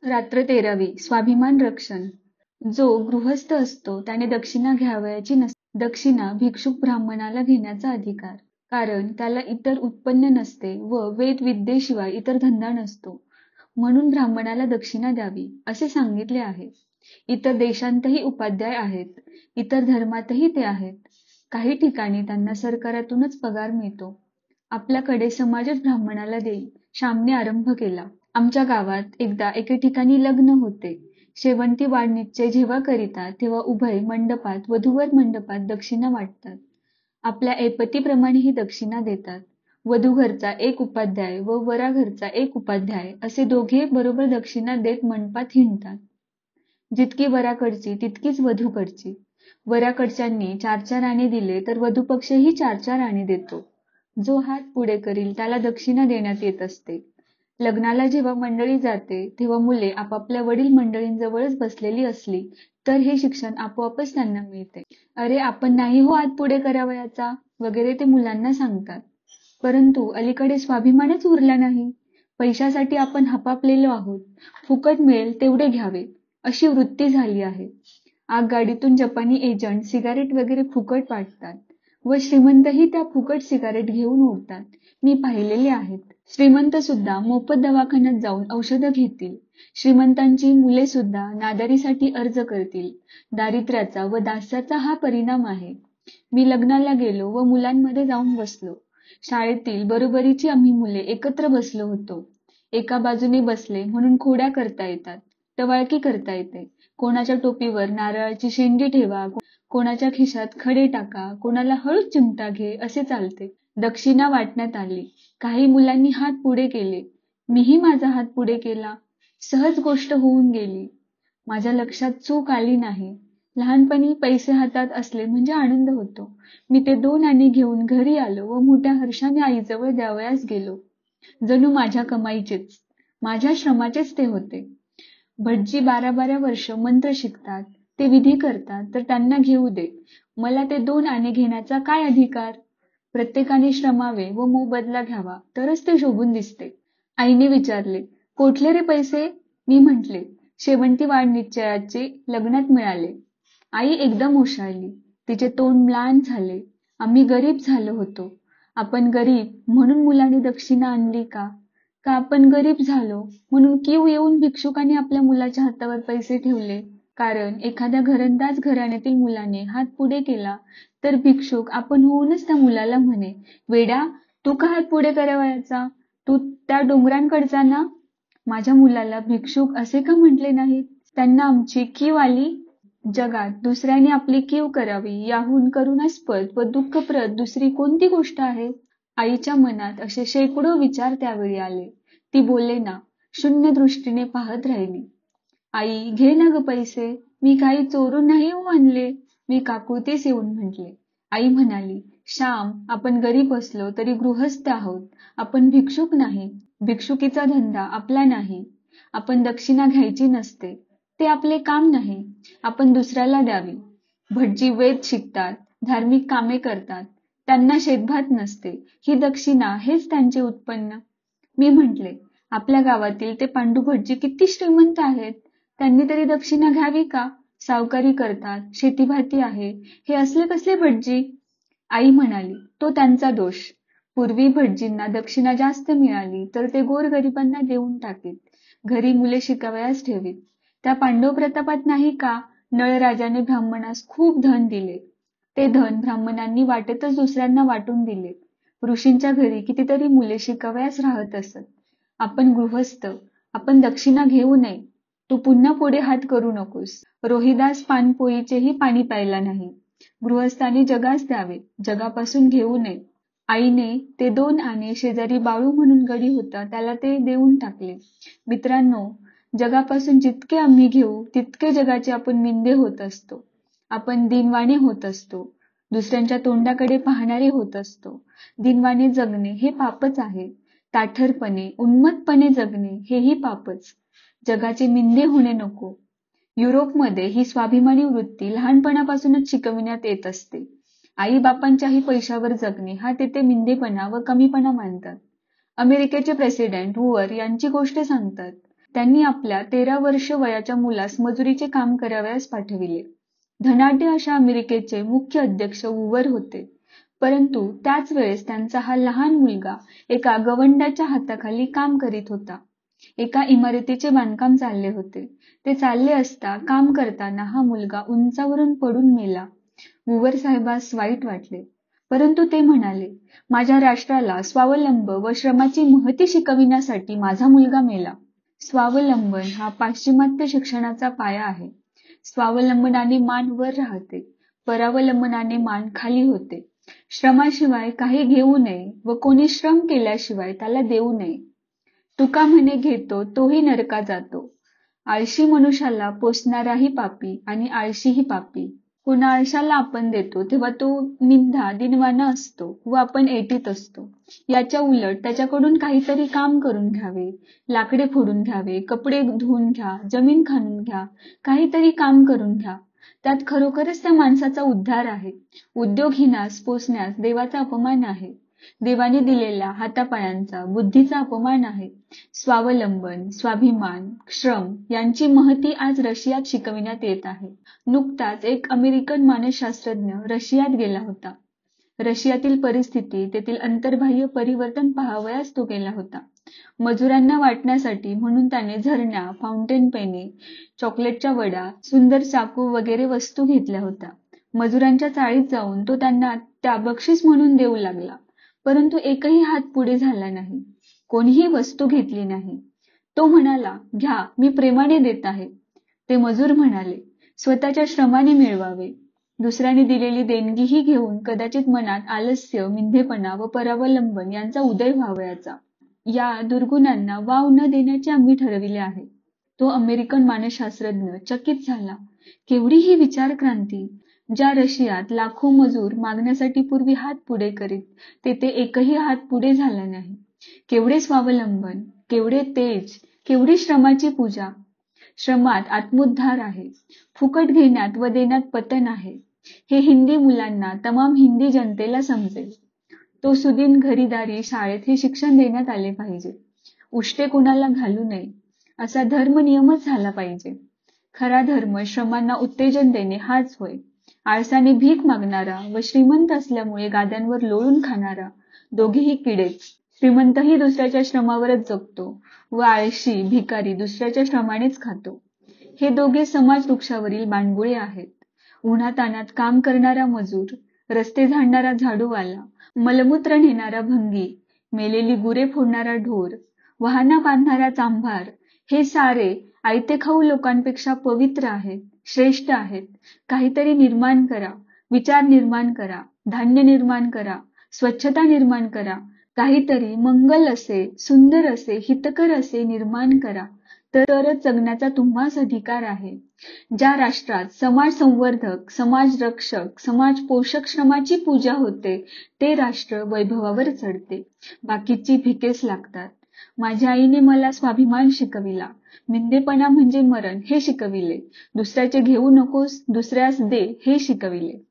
रात्र 13वी स्वाभिमान रक्षण. जो गृहस्थ असतो त्याने दक्षिणा घ्यावयाची नसते. दक्षिणा भिक्षुक ब्राह्मणाला घेण्याचा अधिकार, कारण त्याला इतर उत्पन्न नसते व वेद-विद्येशिवाय इतर धंदा नसतो. म्हणून ब्राह्मणाला दक्षिणा द्यावी असे सांगितले आहे. इतर देशांतही उपाध्याय आहेत, इतर धर्मातही ते आहेत. काही ठिकाणी त्यांना सरकारातूनच पगार मिळतो. आपल्याकडे समाजच ब्राह्मणाला देईल. श्यामने आरंभ केला. आमच्या गावात एकदा एके ठिकाणी लग्न होते. शेवंती वाढ-निश्चय जेव्हा करीतात तेव्हा उभय मंडपात वधूवर मंडपात दक्षिणा वाटतात. आपल्या ऐपतीप्रमाणे ही दक्षिणा देतात. वधू घरचा एक उपाध्याय व वरा घरचा एक उपाध्याय असे दोघे बरोबर दक्षिणा देत मंडपात हिंडतात. जितकी वराकडची तितकीच वधूकडची. वराकडच्यांनी 4-4 आणे दिले तर वधूपक्षही 4-4 आणे देतो. जो हात पुढे करील त्याला दक्षिणा देण्यात येत असते. लग्नाला जेव्हा मंडळी जाते तेव्हा मुले आपापल्या वडील मंडळींजवळच बसलेली असली तर हे शिक्षण आपोआपच त्यांना मिळते. अरे आपण नाही हो हात पुढे करावयाचा वगैरे ते मुलांना सांगतात. परंतु अलीकडे स्वाभिमानच उरला नाही. पैशासाठी आपण हपापलेलो आहोत. फुकट मिळेल तेवढे घ्यावे अशी वृत्ती झाली आहे. आगगाडीतून जपानी एजंट सिगारेट वगैरे फुकट वाटतात व श्रीमंतही त्या फुकट सिगारेट घेऊन उडतात. मी पाहिलेले आहेत. श्रीमंत सुद्धा मोफत दवाखान्यात जाऊन औषधं घेतील. श्रीमंतांची मुले सुद्धा नादारीसाठी अर्ज करतील. दारिद्र्याचा व दास्याचा हा परिणाम आहे. मी लग्नाला गेलो व मुलांमध्ये जाऊन बसलो. शाळेतील बरोबरीची आम्ही मुले एकत्र बसलो होतो. एका बाजूने बसले म्हणून खोड्या करता येतात, टवाळकी करता येते. कोणाच्या टोपीवर नारळाची शेंडी ठेवा, कोणाच्या खिशात खडे टाका, कोणाला हळूच चिमटा घे असे चालते. दक्षिणा वाटण्यात आली. काही मुलांनी हात पुढे केले. मीही माझा हात पुढे केला. सहज गोष्ट होऊन गेली. माझ्या लक्षात चूक आली नाही. लहानपणी पैसे हातात असले म्हणजे आनंद होतो. मी ते 2 आणे घेऊन घरी आलो व मोठ्या हर्षाने आईजवळ द्यावयास गेलो. जणू माझ्या कमाईचेच, माझ्या श्रमाचेच ते होते. भटजी 12-12 वर्ष मंत्र शिकतात, ते विधी करतात तर त्यांना घेऊ दे. मला ते 2 आणे घेण्याचा काय अधिकार? प्रत्येकाने श्रमावे व मोबदला घ्यावा तरच ते शोभून दिसते. आईने विचारले, कोठले रे पैसे? मी म्हटले, शेवंती वाढ निश्चयाचे लग्नात मिळाले. आई एकदम ओशाळली. तिचे तोंड म्लान झाले. आम्ही गरीब झालो होतो. आपण गरीब म्हणून मुलाने दक्षिणा आणली का? का आपण गरीब झालो म्हणून कीव येऊन भिक्षुकाने आपल्या मुलाच्या हातावर पैसे ठेवले? कारण एखाद्या घरंदाज घराण्यातील मुलाने हात पुढे केला तर भिक्षुक आपण होऊनच त्या मुलाला म्हणे, वेडा तू का हात पुढे करावयाचा? तू त्या डोंगरांकडचा ना? माझ्या मुलाला भिक्षुक असे का म्हटले नाहीत? त्यांना आमची कीव आली. जगात दुसऱ्याने आपली कीव करावी याहून करुणास्पद व दुःखप्रद दुसरी कोणती गोष्ट आहे? आईच्या मनात असे शेकडो विचार त्यावेळी आले. ती बोलेना, शून्य दृष्टीने पाहत राहिली. आई घे ना ग पैसे, मी काही चोरून नाही हो आणले, मी काकुळतीस येऊन म्हटले. आई म्हणाली, श्याम आपण गरीब असलो तरी गृहस्थ आहोत, आपण भिक्षुक नाही. भिक्षुकीचा धंदा आपला नाही. आपण दक्षिणा घ्यायची नसते, ते आपले काम नाही. आपण दुसऱ्याला द्यावी. भटजी वेद शिकतात, धार्मिक कामे करतात, त्यांना शेतभात नसते. ही दक्षिणा हेच त्यांचे उत्पन्न. मी म्हटले, आपल्या गावातील ते पांडू भटजी किती श्रीमंत आहेत, त्यांनी तरी दक्षिणा घ्यावी का? सावकारी करतात, शेतीभाती आहे, हे असले कसले भटजी? आई म्हणाली, तो त्यांचा दोष. पूर्वी भटजींना दक्षिणा जास्त मिळाली तर ते गोरगरिबांना देऊन टाकीत, घरी मुले शिकावयास ठेवीत. त्या पांडव प्रतापात नाही का नळराजाने ब्राह्मणास खूप धन दिले? ते धन ब्राह्मणांनी वाटेतच दुसऱ्यांना वाटून दिले. ऋषींच्या घरी कितीतरी मुले शिकावयास राहत असत. आपण गृहस्थ, आपण दक्षिणा घेऊ नये. तू पुन्हा पुढे हात करू नकोस. रोहिदास पानपोईचेही पाणी प्यायला नाही. गृहस्थाने जगास द्यावे, जगापासून घेऊ नये. आईने ते 2 आणे शेजारी बाळू म्हणून गडी होता त्याला ते देऊन टाकले. मित्रांनो, जगापासून जितके आम्ही घेऊ तितके जगाचे आपण निंदे होत असतो. आपण दीनवाणे होत असतो. दुसऱ्यांच्या तोंडाकडे पाहणारे होत असतो. दीनवाणे जगणे हे पापच आहे. ताठरपणे, उन्मत्तपणे जगणे हेही पापच. जगाचे निंदे होणे नको. युरोपमध्ये ही स्वाभिमानी वृत्ती लहानपणापासूनच शिकविण्यात येत असते. आई बापांच्याही पैशावर जगणे हा तेथे निंदेपणा व कमीपणा मानतात. अमेरिकेचे प्रेसिडेंट वुअर यांची गोष्ट सांगतात. त्यांनी आपल्या 13 वर्ष वयाच्या मुलास मजुरीचे काम करावयास पाठविले. धनाढ्य अशा अमेरिकेचे मुख्य अध्यक्ष वूवर होते. परंतु त्याच वेळेस त्यांचा हा लहान मुलगा एका गवंडाच्या हाताखाली काम करीत होता. एका इमारतीचे बांधकाम चालले होते. ते चालले असता काम करताना हा मुलगा उंचावरून पडून मेला. वूवर साहेबास वाईट वाटले, परंतु ते म्हणाले, माझ्या राष्ट्राला स्वावलंब व श्रमाची महती शिकविण्यासाठी माझा मुलगा मेला. स्वावलंबन हा पाश्चिमात्य शिक्षणाचा पाया आहे. स्वावलंबनाने मान वर राहते, परावलंबनाने मान खाली होते. श्रमाशिवाय काही घेऊ नये व कोणी श्रम केल्याशिवाय त्याला देऊ नये. तुका म्हणे घेतो तोही नरका जातो. आळशी मनुष्याला पोसणाराही पापी आणि आळशीही पापी. कोणा आळशाला आपण देतो तेव्हा तो मिंधा दिनवाना असतो व आपण ऐटीत असतो. याच्या उलट त्याच्याकडून काहीतरी काम करून घ्यावे, लाकडे फोडून घ्यावे, कपडे धुवून घ्या, जमीन खणून घ्या, काहीतरी काम करून घ्या. त्यात खरोखरच त्या माणसाचा उद्धार आहे. उद्योगहीनास पोसण्यास देवाचा अपमान आहे. देवाने दिलेल्या हातापायांचा, बुद्धीचा अपमान आहे. स्वावलंबन, स्वाभिमान, श्रम यांची महती आज रशियात शिकविण्यात येत आहे. नुकताच एक अमेरिकन मानसशास्त्रज्ञ रशियात गेला होता. रशियातील परिस्थिती, तेथील अंतर्बाह्य परिवर्तन पाहावयास तो गेला होता. मजुरांना वाटण्यासाठी म्हणून त्याने झरण्या, फाउंटेन पेने, चॉकलेटच्या वड्या, सुंदर चाकू वगैरे वस्तू घेतल्या होत्या. मजुरांच्या चाळीत जाऊन तो त्यांना त्या बक्षीस म्हणून देऊ लागला, परंतु एकही हात पुढे झाला नाही. कोणीही वस्तू घेतली नाही. तो म्हणाला, घ्या, मी प्रेमाने देत आहे. ते मजूर म्हणाले, स्वतःच्या श्रमाने मिळवावे. दुसऱ्याने दिलेली देणगीही घेऊन कदाचित मनात आलस्य, मिंधेपणा व परावलंबन यांचा उदय व्हावयाचा. या दुर्गुणांना वाव न देण्याचे आम्ही ठरविले आहे. तो अमेरिकन मानसशास्त्रज्ञ चकित झाला. केवढी ही विचार क्रांती! ज्या रशियात लाखो मजूर मागण्यासाठी पूर्वी हात पुढे करीत, तेथे एकही हात पुढे झाला नाही. केवढे स्वावलंबन, केवढे तेज, केवढी श्रमाची पूजा! श्रमात आत्मोद्धार आहे. फुकट घेण्यात व देण्यात पतन आहे. हे हिंदी मुलांना, तमाम हिंदी जनतेला समजेल. तो सुदीन घरीदारी शाळेत हे शिक्षण देण्यात आले पाहिजे. उष्टे कोणाला घालू नये असा धर्म नियमच झाला पाहिजे. खरा धर्म श्रमांना उत्तेजन देणे हाच होय. आळसाने भीक मागणारा व श्रीमंत असल्यामुळे गाद्यांवर लोळून खाणारा दोघेही किडेच. श्रीमंतही दुसऱ्याच्या श्रमावरच जगतो व आळशी भिकारी दुसऱ्याच्या श्रमानेच खातो. हे दोघे समाज वृक्षावरील बांडगुळे आहेत. उन्हातानात काम करणारा मजूर, रस्ते झाडणारा झाडूवाला, मलमूत्र नेणारा भंगी, मेलेली गुरे फोडणारा ढोर, वाहना बांधणारा चांभार, हे सारे आयते खाऊ लोकांपेक्षा पवित्र आहेत, श्रेष्ठ आहेत. काहीतरी निर्माण करा, विचार निर्माण करा, धान्य निर्माण करा, स्वच्छता निर्माण करा, काहीतरी मंगल असे, सुंदर असे, हितकर असे निर्माण करा, तरच जगण्याचा तुम्हास अधिकार आहे. ज्या राष्ट्रात समाज संवर्धक, समाज रक्षक, समाज पोषक श्रमाची पूजा होते, ते राष्ट्र वैभवावर चढते. बाकीची भिकेस लागतात. माझ्या आईने मला स्वाभिमान शिकविला. मिंधेपणा म्हणजे मरण हे शिकविले. दुसऱ्याचे घेऊ नकोस, दुसऱ्यास दे हे शिकविले.